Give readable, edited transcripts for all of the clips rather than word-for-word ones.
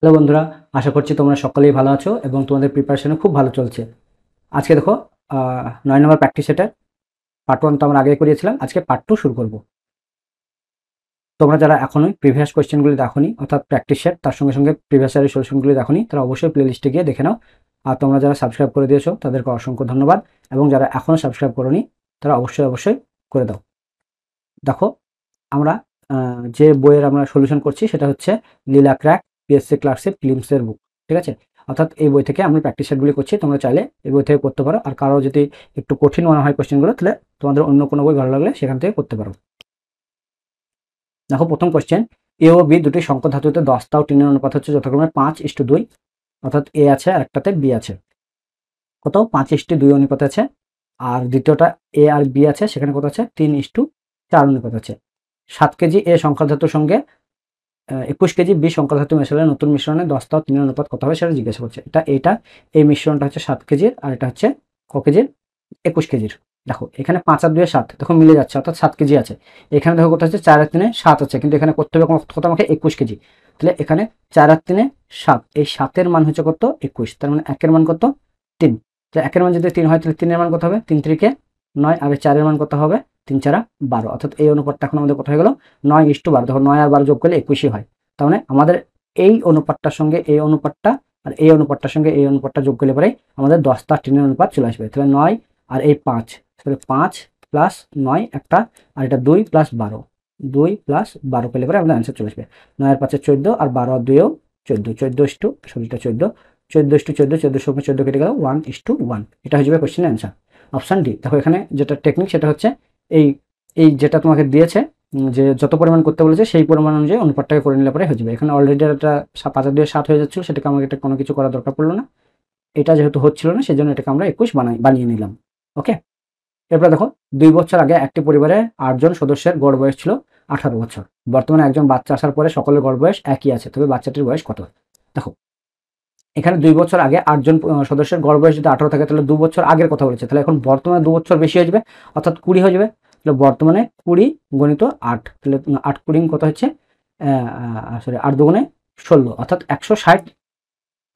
Hello বন্ধুরা, আশা করছি তোমরা সকলেই ভালো আছো এবং তোমাদের প্রিপারেশনও খুব ভালো চলছে। আজকে দেখো 9 নম্বর প্র্যাকটিস সেটের পার্ট 1 তো আমরা আগে করিয়েছিলাম, আজকে পার্ট 2 শুরু করব। তোমরা যারা এখনোই প্রিভিয়াস কোয়েশ্চেনগুলি দেখোনি, অর্থাৎ প্র্যাকটিস সেট তার সঙ্গে সঙ্গে প্রিভিয়াস ইয়ারের সলিউশনগুলি দেখোনি, তারা অবশ্যই প্লেলিস্টে গিয়ে দেখে নাও। আর তোমরা যারা সাবস্ক্রাইব করে দিয়েছো তাদেরকে অসংখ্য ধন্যবাদ, এবং যারা এখনও সাবস্ক্রাইব করোনি তারা অবশ্যই করে দাও। দেখো, আমরা যে বইয়ের আমরা সলিউশন করছি সেটা হচ্ছে লীলা ক্র্যাক পিএসসি ক্লার্কশিপ ফিল্মসের বুক, ঠিক আছে। অর্থাৎ এই বই থেকে আমরা প্র্যাকটিস সেটগুলি করছি, তোমরা চাইলে এই বই থেকে করতে পারো। আর কারো যদি একটু কঠিন মনে হয় কোশ্চেনগুলো, তাহলে তোমাদের অন্য কোনো বই ভালো লাগলে সেখান থেকে করতে পারো। দেখো, প্রথম কোশ্চেন, এ ও বি দুটি সংকর ধাতুতে 10 ও 3 অনুপাত হচ্ছে যথাক্রমে 5:2, অর্থাৎ এ আছে আর একটাতে বি আছে। কত? 5:2 অনুপাত আছে। আর দ্বিতীয়টা এ আর বি আছে, সেখানে কত আছে? 3:4 অনুপাত আছে। 7 কেজি এ সংকর ধাতুর সঙ্গে 21 কেজি বি সংকর ধাতু মেশালে নতুন মিশ্রণে 10 ও 3 অনুপাত কত হবে সেটা জিজ্ঞাসা করছে। এই মিশ্রণটা হচ্ছে 7 কেজির, আর এটা হচ্ছে ক কেজির? 21 কেজির। দেখো, এখানে 5 আর 2 7, দেখো মিলে যাচ্ছে, অর্থাৎ 7 কেজি আছে। এখানে দেখো কত হচ্ছে? 4 আর 3 7 আছে, কিন্তু এখানে করতে হবে কত? আমাকে 21 কেজি। তাহলে এখানে 4 আর 3 7, এই 7-এর মান হচ্ছে কত? 21। তার মানে 1-এর মান কত? 3। তাহলে 1-এর মান যদি 3 হয়, তাহলে 3-এর মান কত হবে? 3 3 কে 9, আর 4-এর মান কত হবে? 3 4 12। অর্থাৎ এই অনুপাতটা এখন আমাদের কত হয়ে গেল? 9:12। দেখো, 9 আর 12 যোগ করলে 21ই হয়। তার মানে আমাদের এই অনুপাতটার সঙ্গে এই অনুপাতটা, আর এই অনুপাতটার সঙ্গে এই অনুপাতটা যোগ করলে পরে আমাদের 10 আর 3-এর অনুপাত চলে আসবে। তাহলে 9 আর এই 5, তাহলে 5 প্লাস 9 একটা, আর এটা 2 প্লাস 12, 2 প্লাস 12 পেলে পরে আমাদের অ্যান্সার চলে আসবে। 9 আর 5 14, আর 12 আর 2 14, 14 কেটে গেল, 1:1। এটা হয়ে যাবে কোশ্চেনের অ্যান্সার, অপশান ডি। দেখো, এখানে যেটা টেকনিক সেটা হচ্ছে এই এই যেটা তোমাকে দিয়েছে, যে যত পরিমাণ করতে বলেছে সেই পরিমাণ অনুযায়ী অনুপাতটাকে করে নিলে পরে হয়ে যাবে। এখানে অলরেডি একটা 5 আর 2 7 হয়ে যাচ্ছিল, সেটাকে আমাকে এটা কোনো কিছু করার দরকার পড়লো না। এটা যেহেতু হচ্ছিল না, সেই জন্য এটাকে আমরা 21 বানিয়ে নিলাম। ওকে। এরপর দেখো, 2 বছর আগে একটি পরিবারে 8 জন সদস্যের গড় বয়স ছিল 18 বছর। বর্তমানে একজন বাচ্চা আসার পরে সকলের গড় বয়স একই আছে, তবে বাচ্চাটির বয়স কত? দেখো, এখানে 2 বছর আগে 8 জন সদস্যের গড় বয়স যদি 18 থাকে, তাহলে 2 বছর আগের কথা বলেছে। তাহলে এখন বর্তমানে 2 বছর বেশি হয়ে যাবে, অর্থাৎ 20 হয়ে যাবে। তাহলে বর্তমানে 20 গণিত 8, তাহলে 8 20 কত হচ্ছে? 8 দুগুণে 16, অর্থাৎ 160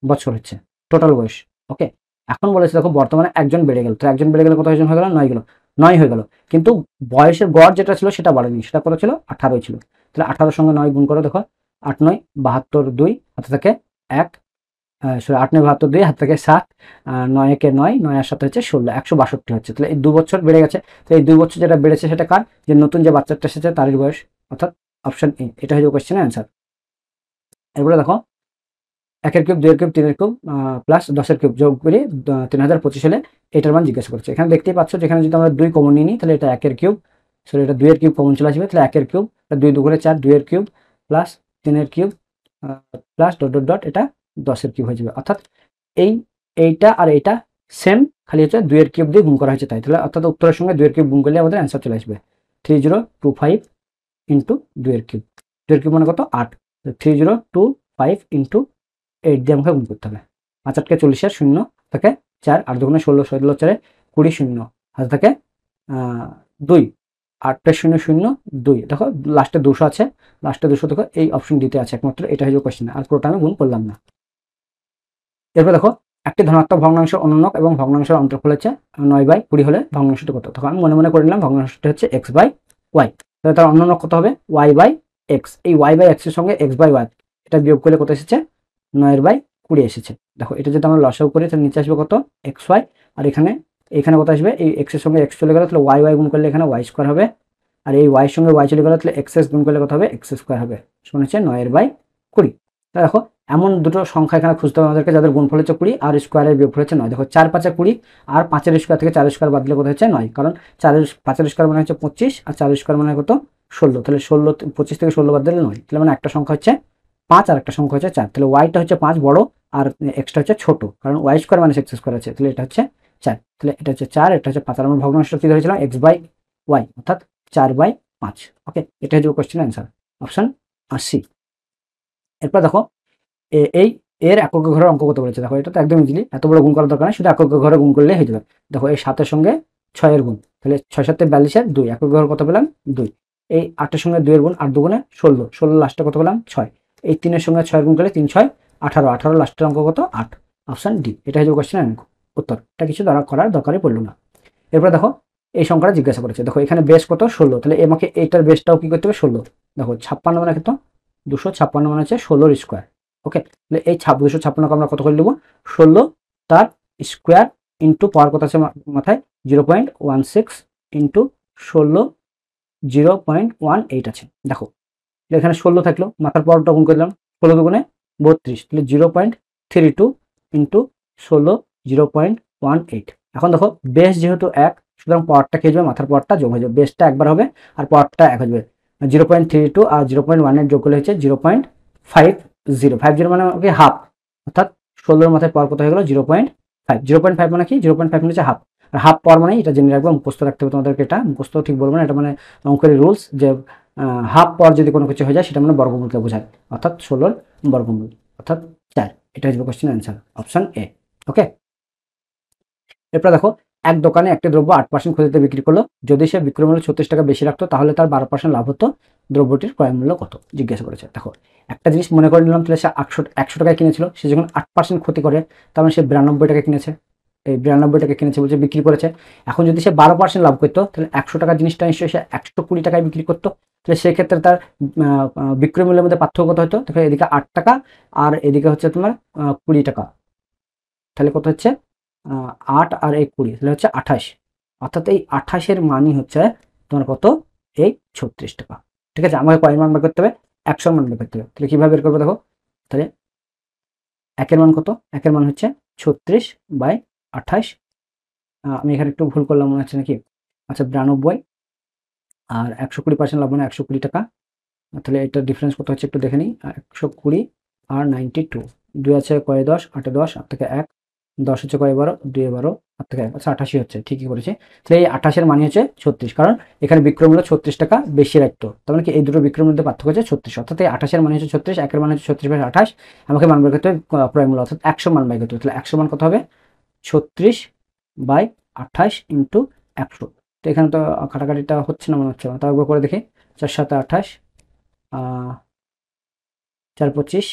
বছর হচ্ছে টোটাল বয়স। ওকে। এখন বলেছে দেখো, বর্তমানে একজন বেড়ে গেল, তো একজন বেড়ে গেলে কত জন হয়ে গেল? 9 হয়ে গেল। কিন্তু বয়সের গড় যেটা ছিল সেটা বাড়েনি, সেটা কত ছিল? 18 ছিল। তাহলে 18 সঙ্গে 9 গুণ করো, দেখো 8 9 72 2, হাতে থাকে 1, 8 9 72 2, হাত থেকে 7, 9 একে 9, 9 আর 7 হচ্ছে 16, 162 হচ্ছে। তাহলে এই 2 বছর বেড়ে গেছে। তো এই 2 বছর যেটা বেড়েছে সেটা কার? যে নতুন যে বাচ্চাটা এসেছে তারই বয়স, অর্থাৎ অপশন এ। এটা হচ্ছে কোশ্চেনের অ্যান্সার। এরপরে দেখো, 1 এর কিউব, 2 এর কিউব, 3 এর কিউব প্লাস 10 এর কিউব যোগ করে 3025 হলে এটার মান জিজ্ঞাসা করছে। এখানে দেখতেই পাচ্ছ, যেখানে যদি আমরা 2 কমন নিই, তাহলে এটা 1 এর কিউব, সরি এটা 2 এর কিউব কমন চলে আসবে। তাহলে 1 এর কিউব, 2 দুগুণে 4, 2 এর কিউব প্লাস 3 এর cube plus dot dot dot, এটা 10 এর কিউব হয়ে যাবে। অর্থাৎ এইটা আর এইটা সেম, খালি হচ্ছে 2 এর কিউব দিয়ে গুণ করা হয়েছে তাই। তাহলে অর্থাৎ উত্তরের সঙ্গে 2 এর কিউব গুণ করলে আমাদের অ্যান্সার চলে আসবে 3025 ইন্টু 2 এর কিউব। 2 এর কিউব মানে কত? 8। 3025 ইন্টু 8 দিয়ে আমাকে গুণ করতে হবে। 5 8 কে 40, শূন্য থাকে 4, 8 দুগুণে 16, 16 4 20, শূন্য হাতে থাকে 2, 8 0 0 2। দেখো লাস্টে 200 আছে, লাস্টে 200 দেখো এই অপশন ডিতে আছে একমাত্র, এটা হয়ে যাবে কোশ্চেন, আর পুরোটা আমি গুণ করলাম না। এরপর দেখো, একটি ধনাত্মক ভগ্নাংশের অনুন্নক এবং ভগ্নাংশের অন্তর্ফল হচ্ছে 9/20 হলে ভগ্নাংশটি কত? তখন আমি মনে মনে করে নিলাম ভগ্নাংশটি হচ্ছে x/y, তাহলে তার অনুন্নক কত হবে? y/x। এই y/x এর সঙ্গে x/y এটা বিয়োগ করলে কত এসেছে? 9/20 এসেছে। দেখো, এটা যদি আমরা লসাগু করি তাহলে নিচে আসবে কত? xy, আর এখানে কত আসবে? এই x এর সঙ্গে x চলে গেল, তাহলে y গুণ করলে এখানে y² হবে, আর এই y এর সঙ্গে y চলে গেল, তাহলে x গুণ করলে কত হবে? x² হবে, সমান হচ্ছে 9/20। দেখো, এমন দুটো সংখ্যা এখানে খুঁজতে হবে আমাদেরকে যাদের গুণফল হচ্ছে 20 আর স্কোয়ারের বিয়োগফল হচ্ছে 9। দেখো, 4 5 20, আর 5 এর স্কোয়ার থেকে 4 স্কোয়ার বাদ দিলে কত হচ্ছে? 9, কারণ 5 এর স্কোয়ার মানে হচ্ছে 25, আর 4 স্কোয়ার মানে কত? 16। তাহলে 25 থেকে 16 বাদ দিলে 9, তাহলে মানে একটা সংখ্যা হচ্ছে 5 আর একটা সংখ্যা হচ্ছে 4। তাহলে ওয়াইটা হচ্ছে 5 বড়, আর এক্সটা হচ্ছে ছোট, কারণ ওয়াই স্কোয়ার মানে এক্স স্কোয়ার আছে, তাহলে এটা হচ্ছে 4। তাহলে এটা হচ্ছে 4, এটা হচ্ছে 5, আর আমরা ভগ্নাংশ কি ধরেছিলাম? x/y, অর্থাৎ 4/5। ওকে, এটা হচ্ছে কোশ্চেন অ্যান্সার, অপশন সি। এরপর দেখো, এই এর একক ঘরের অঙ্ক কত বলেছে? দেখো, এটা তো একদম ইজিলি, এত বড় গুণ করার দরকার নেই, শুধু একক ঘরে গুণ করলে হয়ে যাবে। দেখো, এই 7 এর সঙ্গে 6 এর গুণ, তাহলে 6 7 42 এর 2, একক ঘর কত পেলাম? 2। এই 8 এর সঙ্গে 2 এর গুণ, 8 দুগুণে 16, 16 লাস্টে কত পেলাম? 6। এই 3 এর সঙ্গে 6 এর গুণ করলে 3 6 18, 18 লাস্টের অঙ্ক কত 8, অপশন ডি এটা হচ্ছে কোশ্চেন উত্তর। এটা কিছু দ্বারা করার দরকারই পড়লো না। এরপর দেখো এই সংখ্যাটা জিজ্ঞাসা করেছে, দেখো এখানে বেস কত 16, তাহলে আমাকে এইটার বেসটাও কি করতে হবে 16। দেখো 56 মানে কত 256 মানে হচ্ছে 16 স্কোয়ার। ওকে, তাহলে এই 256 আমরা কত করে লিখবো 16 তার স্কোয়ার ইন্টু পাওয়ার কত আছে মাথায় 0.16 ইন্টু 16 0.18 আছে। দেখো এখানে 16 থাকলো, মাথার পাওয়ারটা গুণ করলাম 16 দুগুণে 32, তাহলে 0.32 ইন্টু 16 0.18। এখন দেখো বেস যেহেতু 1, সুতরাং পাওয়ারটা কি যাবে মাথার পাওয়ারটা যোগ হয়ে যাবে, বেসটা একবার হবে আর পাওয়ারটা 1 হয়ে যাবে। 0.32 আর 0.18 যোগ করলে হচ্ছে 0.50 মানে কি হাফ, অর্থাৎ 16 মাথায় পাওয়ার কত হয়ে গেল 0.5। 0.5 মানে কি 0.5 মানে হচ্ছে হাফ, আর হাফ পাওয়ার মানে এটা জেনে রাখবে, মুখস্থ রাখতে হবে তোমাদেরকে। এটা মুখস্থ ঠিক বলবো না, এটা মানে অঙ্কের রুলস যে হাফ পাওয়ার যদি কোনো কিছু হয়ে যায় সেটা মানে বর্গমূলকে বোঝায়, অর্থাৎ 16 বর্গমূল অর্থাৎ 4। এটা হচ্ছে কোশ্চেন অ্যান্সার, অপশন এ। ওকে, এরপর দেখো এক দোকানে একটি দ্রব্য 8% ক্ষতিতে বিক্রি করলো, যদি সে বিক্রয় মূল্য 36 টাকা বেশি রাখতো তাহলে তার 12% লাভ হতো, দ্রব্যটির ক্রয় মূল্য কত জিজ্ঞাসা করেছে। দেখো একটা জিনিস মনে করে নিলাম, তাহলে সে 100 টাকায় কিনেছিল, সে যখন 8% ক্ষতি করে তার মানে সে 92 টাকা কিনেছে, এই 92 টাকা কিনেছে বলছে বিক্রি করেছে। এখন যদি সে 12% লাভ করতো তাহলে 100 টাকার জিনিসটা নিশ্চয়ই সে 120 টাকায় বিক্রি করতো, তাহলে সেক্ষেত্রে তার বিক্রয় মূল্যের মধ্যে পার্থক্য কত হতো, দেখো এদিকে 8 টাকা আর এদিকে হচ্ছে তোমার 20 টাকা, তাহলে কত হচ্ছে 8 আর 20 তাহলে হচ্ছে 28, অর্থাৎ এই 28-এর মানই হচ্ছে তোমার কত এই 36 টাকা। ঠিক আছে, আমাকে কয় মান বের করতে হবে 100 মান বের করতে হবে। তাহলে কিভাবে বের করবো দেখো, তাহলে একের মান কত, একের মান হচ্ছে 36/28, আমি এখানে একটু ভুল করলাম মনে হচ্ছে নাকি, আচ্ছা 92 আর 120% লাভ মানে 120 টাকা, তাহলে এটা ডিফারেন্স কত হচ্ছে একটু দেখে নিই, 120 আর 92, 2 আছে কয় 10, 8 10, 8 থেকে 1, 10 হচ্ছে কয় 12, 2 12, 8 থেকে 1, আচ্ছা 88 হচ্ছে, ঠিকই করেছে। তাহলে এই 28-এর মানে হচ্ছে 36, কারণ এখানে বিক্রয় মূল্য 36 টাকা বেশি রাখতো, তার মানে কি এই দুটো বিক্রয় মূল্যের পার্থক্য হচ্ছে 36, অর্থাৎ এই 28-এর মানে হচ্ছে 36, একের মানে হচ্ছে 36/28, আমাকে মান বের করতে হবে ক্রয় মূল্য অর্থাৎ 100 মান বের করতে হবে। তাহলে 100 মান কত হবে 36/28 ইন্টু 100। তো এখানে তো কাটাকাটিটা হচ্ছে না মনে হচ্ছে, তাও একবার করে দেখি, 4 7 28, 4 25,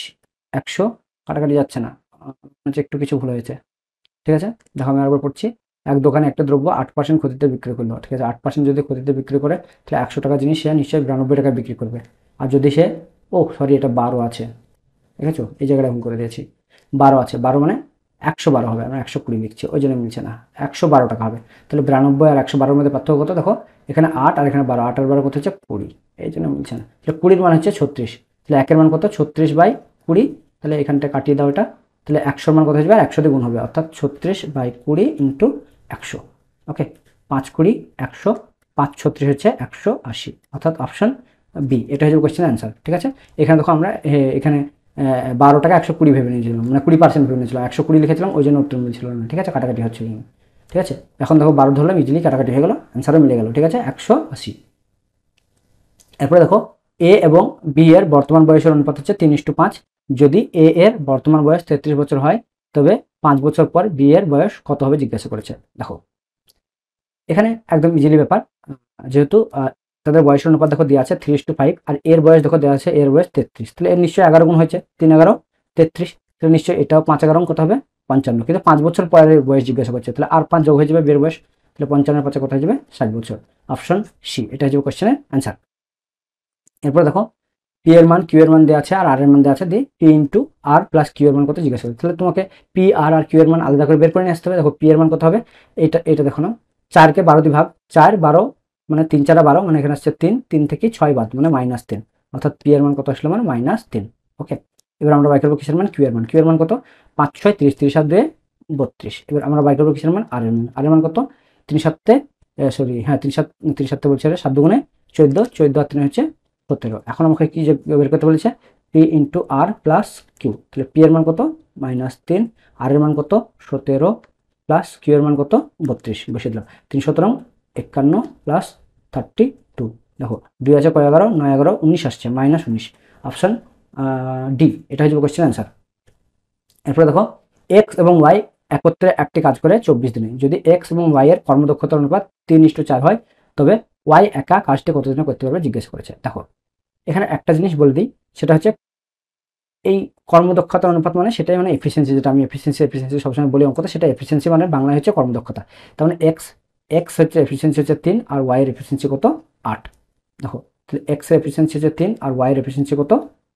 100, কাটাকাটি যাচ্ছে না, হচ্ছে একটু কিছু ভুল হয়েছে। ঠিক আছে, দেখো আমি আরেকবার পড়ছি, এক দোকানে একটা দ্রব্য 8% ক্ষতিতে বিক্রি করলো। ঠিক আছে, 8% যদি ক্ষতিতে বিক্রি করে তাহলে 100 টাকা জিনিস সে নিশ্চয়ই 92 টাকা বিক্রি করবে। আর যদি সে সরি এটা 12 আছে, ঠিক আছে এই জায়গাটা আমি করে দিয়েছি, 12 আছে, 12 মানে 112 হবে, আমরা 120 লিখছি ওই জন্য মিলছে না, 112 টাকা হবে। তাহলে 92 আর 112-এর মধ্যে পার্থক্য কত, দেখো এখানে 8 আর এখানে 12, 8 আর 12 কত হচ্ছে 20, এই জন্য মিলছে না। তাহলে 20-এর মান হচ্ছে 36, তাহলে একের মান কত 36/20, তাহলে এখানটা কাটিয়ে দাও এটা, তাহলে 100-এর মান কত আসবে 100 দিয়ে গুণ হবে, অর্থাৎ 36/20 ইন্টু 100। ওকে, 5 20 100, 5 36 হচ্ছে 180, অর্থাৎ অপশন বি এটা হচ্ছে কোশ্চেন অ্যান্সার। ঠিক আছে, এখানে দেখো আমরা এখানে 12 টাকা 120 ভেবে নিয়েছিলাম, মানে 20% ভেবে নিয়েছিলাম, 120 লিখেছিলাম ওই জন্য উত্তর মিলছিল না। ঠিক আছে, কাটাকাটি হচ্ছে, ঠিক আছে এখন দেখো 12 ধরলাম, ইজিলি কাটাকাটি হয়ে গেল, অ্যান্সারও মিলে গেল। ঠিক আছে 180। এরপরে দেখো এ এবং বি এর বর্তমান বয়সের অনুপাত হচ্ছে 3:5, যদি এ এর বর্তমান বয়স 33 বছর হয় তবে 5 বছর পর বি এর বয়স কত হবে জিজ্ঞাসা করেছে। দেখো এখানে একদম ইজিলি ব্যাপার, যেহেতু তাদের বয়সের অনুপাত দেখো দেওয়া আছে 3:5 আর এর বয়স দেখো দেওয়া আছে এর বয়স 33, তাহলে এর নিশ্চয়ই 11 গুণ হয়েছে, 3 11 33, তাহলে নিশ্চয়ই এটাও 5 11 কত হবে 55, কিন্তু 5 বছর পরের বয়স জিজ্ঞাসা করছে, তাহলে আর 5 যোগ হয়ে যাবে বিয়ের বয়স, তাহলে 55 5 কত হয়ে যাবে 60 বছর, অপশন সি এটা হচ্ছে কোশ্চেনের অ্যান্সার। এরপর দেখো পি এর মান কিউ এর মান দেওয়া আছে আর আর এর মান দেওয়া আছে, দিয়ে পি ইন্টু আর প্লাস কিউ এর মান কত জিজ্ঞাসা করছে, তাহলে তোমাকে পি আর কিউ এর মান আলাদা করে বের করে নিয়ে আসতে হবে। দেখো পি এর মান কত হবে, এটা দেখো না 4-কে 12 দিয়ে ভাগ, 4 12 মানে 3 4 12, মানে এখানে আসছে 3, 3 থেকে 6 বাদ মানে -3, অর্থাৎ পি এর মান কত আসলো মানে -3। ওকে, এবার আমরা বাই করবো কিসের মান কিউ এর মান, কিউ এর মান কত 5 6 30, 30 7 2 32, এবার আমরা বাই করবো কিসের মান আর এর মান, আর এর মান কত 3 7 সরি হ্যাঁ 3 7 3 7 বলছে 7 দুগুণে 14, 14 আর 3 হচ্ছে 17। এখন আমাকে কি বের করতে বলেছে পি ইন্টু আর প্লাস কিউ, তাহলে পি এর মান কত -3, আর এর মান কত 17 প্লাস কিউ এর মান কত 32, বসিয়ে দিলাম 3 17 51 প্লাস 32, দেখো 2 আছে কয় 11 9 11 19 আসছে -19, অপশন ডি এটা হচ্ছে কোশ্চেন অ্যান্সার। এরপরে দেখো এক্স এবং ওয়াই একত্রে একটি কাজ করে 24 দিনে, যদি এক্স এবং ওয়াই এর কর্মদক্ষতার অনুপাত 3:4 হয় তবে ওয়াই একা কাজটি কতদিনে করতে পারবে জিজ্ঞেস করেছে। দেখো এখানে একটা জিনিস বলে দিই, সেটা হচ্ছে এই কর্মদক্ষতার অনুপাত মানে সেটাই মানে এফিসিয়েন্সি, যেটা আমি এফিসিয়েন্সি সবসময় বলি অঙ্কতে, সেটা এফিসিয়েন্সি মানে বাংলায় হচ্ছে কর্মদক্ষতা। তার মানে এক্স হচ্ছে এফিসিয়েন্সি হচ্ছে 3 আর ওয়াই এর এফিসিয়েন্সি কত 8। দেখো তাহলে এক্স এর এফিসিয়েন্সি হচ্ছে 3 আর ওয়াই এর এফিসিয়েন্সি কত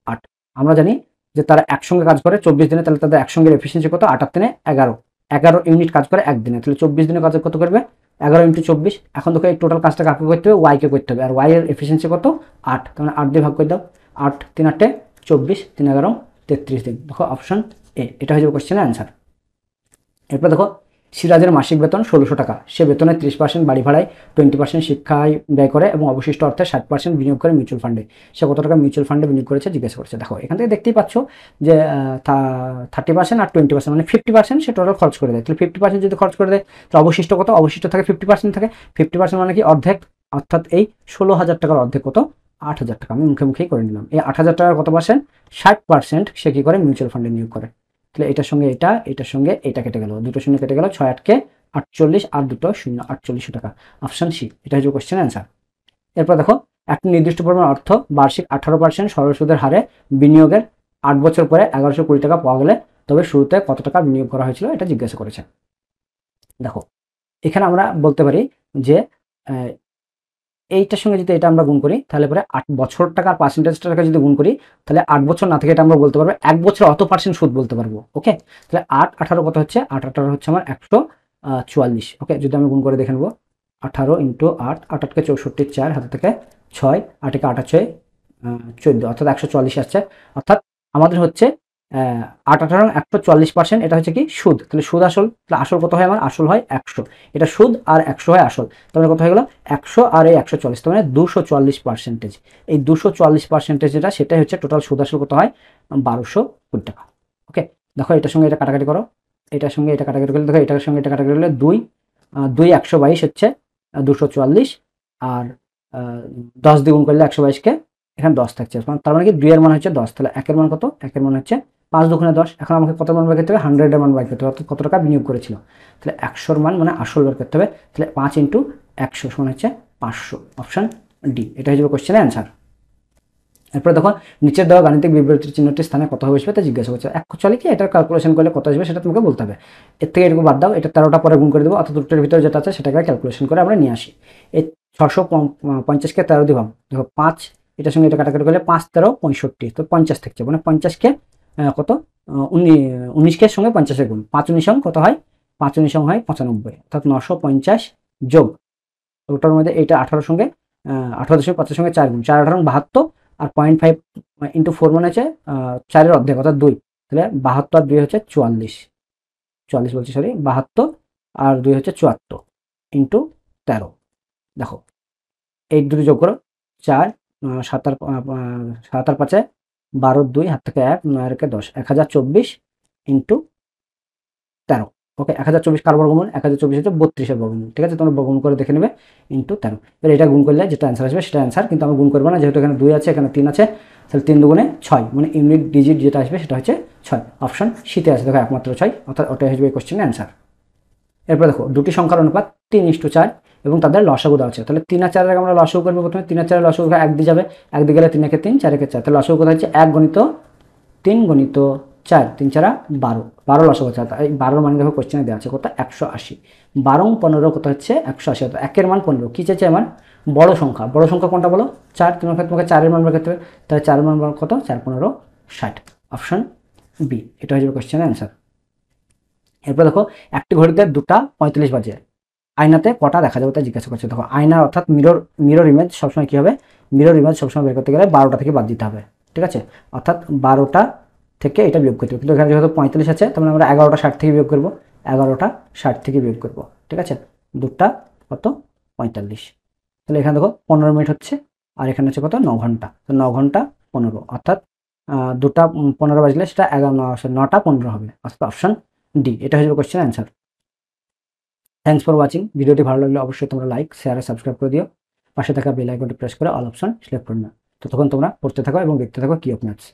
8। আমরা জানি যে তারা একসঙ্গে কাজ করে 24 দিনে, তাহলে তাদের একসঙ্গে এফিসিয়েন্সি কত 8 আর 3 11 ইউনিট কাজ করে একদিনে, তাহলে 24 দিনে কাজ কত করবে 11 × 24। এখন দেখো এই টোটাল কাজটা কাকে করতে হবে, ওয়াই কে করতে হবে, আর ওয়াই এর এফিসিয়েন্সি কত 8, তার মানে 8 দিয়ে ভাগ করে দাও, 8 3 8 24, 3 11 33 দিন। দেখো অপশন এ, এটা হয়ে যাবে কোশ্চেনের অ্যান্সার। এরপর দেখো সিরাজের মাসিক বেতন 1600 টাকা, সে বেতনের 30% বাড়ি ভাড়ায়, 20% শিক্ষায় ব্যয় করে এবং অবশিষ্ট অর্থের 60% বিনিয়োগ করে মিউচুয়াল ফান্ডে। সে কত টাকা মিউচুয়াল ফান্ডে বিনিয়োগ করেছে জিজ্ঞাসা করছে। দেখো এখান থেকে দেখতেই পাচ্ছ যে 30% আর 20% মানে 50% সে টোটাল খরচ করে দেয়। তাহলে 50% যদি খরচ করে দেয় তাহলে অবশিষ্ট কত, অবশিষ্ট থাকে 50% থাকে, 50% মানে কি অর্ধেক, অর্থাৎ এই 16,000 টাকার অর্ধেক কত 8,000 টাকা। আমি মুখে মুখেই করে নিলাম। এই 8,000 টাকার কত পার্সেন্ট 60% সে কি করে মিউচুয়াল ফান্ডে নিয়োগ করে। তাহলে এটার সঙ্গে এটার সঙ্গে এটা কেটে গেল, দুটো শূন্য কেটে গেল, 6 8 48 আর দুটো শূন্য 48 টাকা। অপশন সি, এটা হচ্ছে কোশ্চেন অ্যান্সার। এরপর দেখো একটি নির্দিষ্ট পরিমাণ অর্থ বার্ষিক 18% সরল সুদের হারে বিনিয়োগের 8 বছর পরে 1120 টাকা পাওয়া গেলে তবে শুরুতে কত টাকা বিনিয়োগ করা হয়েছিল, এটা জিজ্ঞাসা করেছে। দেখো এখানে আমরা বলতে পারি যে এইটার সঙ্গে যদি এটা আমরা গুণ করি তাহলে পরে 8 বছর টাকার পার্সেন্টেজটাকে যদি গুণ করি তাহলে 8 বছর না থেকে এটা আমরা বলতে পারবো 1 বছর অত পার্সেন্ট সুদ বলতে পারবো। ওকে, তাহলে 8 18 কত হচ্ছে, 8 18 হচ্ছে আমার 144। ওকে, যদি আমি গুণ করে দেখে নেবো 18 × 8, 8 8 কে 64, 4 হাতে থেকে 6, 8 কে 8 6 14, অর্থাৎ 144 আসছে। অর্থাৎ আমাদের হচ্ছে 8 18 144%, এটা হচ্ছে কি সুদ। তাহলে সুদ আসল, তাহলে আসল কত হয় আমার, আসল হয় 100, এটা সুদ আর 100 হয় আসল, তাহলে কত হয়ে গেল 100 আর এই 140, তার মানে 244%। এই 244% যেটা সেটাই হচ্ছে টোটাল সুদ আসল কত হয় 1220 টাকা। ওকে, দেখো এটার সঙ্গে এটা কাটাকাটি করো, এটার সঙ্গে এটা কাটাকাটি করলে দেখো এটার সঙ্গে এটা কাটাকাটি করলে 2 2 122 হচ্ছে 244, আর 10 দিয়ে গুণ করলে 122 কে এখানে 10 থাকছে, তার মানে কি 2 এর মান হচ্ছে 10, তাহলে 1 এর মান কত, 1 এর মান হচ্ছে 5 দুগুণে 10। এখন আমাকে কত মান বের করতে হবে, 100 এর মান বের করতে হবে, অর্থাৎ কত টাকা বিনিয়োগ করেছিল। তাহলে 100 এর মান মানে আসল বের করতে হবে, তাহলে 5 × 100 সমান হচ্ছে 500। অপশন ডি, এটা হয়ে যাবে কোশ্চেনের অ্যান্সার। এরপরে দেখো নিচের দেওয়া গাণিতিক বিবৃতির চিহ্নটির স্থানে কত হবে তা জিজ্ঞাসা করছে। অ্যাকচুয়ালি কি এটার ক্যালকুলেশন করলে কত আসবে সেটা তোমাকে বলতে হবে। এর থেকে এটুকু বাদ দাও, এটা 13টা পরে গুণ করে দেবো, অর্থাৎ দুটোর ভিতরে যেটা আছে সেটাকে ক্যালকুলেশন করে আমরা নিয়ে আসি। এই 650-কে 13 দিয়ে ভাগ, দেখো 5 এটার সঙ্গে এটা কাটাকাটি করলে 5 13 65, তো 50 থাকছে, মানে 50কে কত 19কে সঙ্গে 50-এর গুণ, 5 19 কত হয়, 5 19 হয় 95, অর্থাৎ 950 যোগ ওটার মধ্যে এইটা 18 সঙ্গে 18.5-এর সঙ্গে 4 গুণ, 4 18 72, আর 0.5 × 4 মানে হচ্ছে 4-এর অর্ধেক অর্থাৎ 2, তাহলে 72 আর 2 হচ্ছে 44, 44 বলছি সরি 72 আর 2 হচ্ছে 74 × 13। দেখো এই দুটো যোগ করো, 4 7 আর 7 আর 5 12 2 হাত থেকে 1 9 আর 10, 1024 × 13। ওকে, 1024 কার বর্গমূল, 1024 হচ্ছে 32-এর বর্গমূল। ঠিক আছে, তোমরা বর্গমূল করে দেখে নেবে × 13। এবার এটা গুণ করলে যেটা অ্যান্সার আসবে সেটা অ্যান্সার, কিন্তু আমি গুণ করবো না, যেহেতু এখানে 2 আছে এখানে 3 আছে, তাহলে 3 দুগুণে 6, মানে ইউনিট ডিজিট যেটা আসবে সেটা হচ্ছে 6। অপশন সিতে আছে, দেখো একমাত্র 6, অর্থাৎ ওটাই আসবে এই কোশ্চেনের অ্যান্সার। এরপর দেখো দুটি সংখ্যার অনুপাত 3:4 এবং তাদের লসাগু দেওয়া আছে। তাহলে 3 আর 4 এর আমরা লসাগু করবো। প্রথমে 3 আর 4 এর লসাগু 1 দিয়ে যাবে, 1 দিয়ে গেলে 3 একে 3 4 একে 4, তাহলে লসাগু কোথায় হচ্ছে 1 × 3 × 4, 3 4 12, 12 লসাগু আছে। এই 12 মানে দেখো কোশ্চেনে দেওয়া আছে কত 180, 12 15 কত হচ্ছে 180, অর্থাৎ 1 এর মান 15। কি চাইছে আমার, বড় সংখ্যা, বড় সংখ্যা কোনটা বলো 4, তোমাকে 4 এর মান বের করতে হবে, তাহলে 4 এর মান কত 4 15 60। অপশন বি, এটা হয়ে যাবে কোশ্চেনের অ্যান্সার। এরপর দেখো একটি ঘড়িতে 2টা 45 বাজে, আয়নাতে কটা দেখা যাবে তা জিজ্ঞাসা করছে। দেখো আয়না অর্থাৎ মিরর ইমেজ সবসময় কি হবে, মিরর ইমেজ সবসময় বের করতে গেলে 12টা থেকে বাদ দিতে হবে। ঠিক আছে, অর্থাৎ 12টা থেকে এটা বিয়োগ করতে হবে, কিন্তু এখানে যেহেতু 45 আছে তার মানে আমরা 11টা 60 থেকে বিয়োগ করবো, 11টা 60 থেকে বিয়োগ করবো। ঠিক আছে, 2টা কত 45, তাহলে এখানে দেখো 15 মিনিট হচ্ছে, আর এখানে হচ্ছে কত 9 ঘন্টা, তো 9 ঘন্টা 15, অর্থাৎ 2টা 15 বাজলে সেটা 9টা 15 হবে, অর্থাৎ অপশন ডি, এটা হয়ে যাবে question answer. Thanks for watching. ভিডিওটি ভালো লাগলে অবশ্যই তোমরা লাইক শেয়ার আর সাবস্ক্রাইব করে দিও, পাশে থাকা বেল আইকনটি প্রেস করে অল অপশন সিলেক্ট করে নাও। ততক্ষণ তোমরা পড়তে থাকো এবং দেখতে থাকো কি অফ ম্যাথস।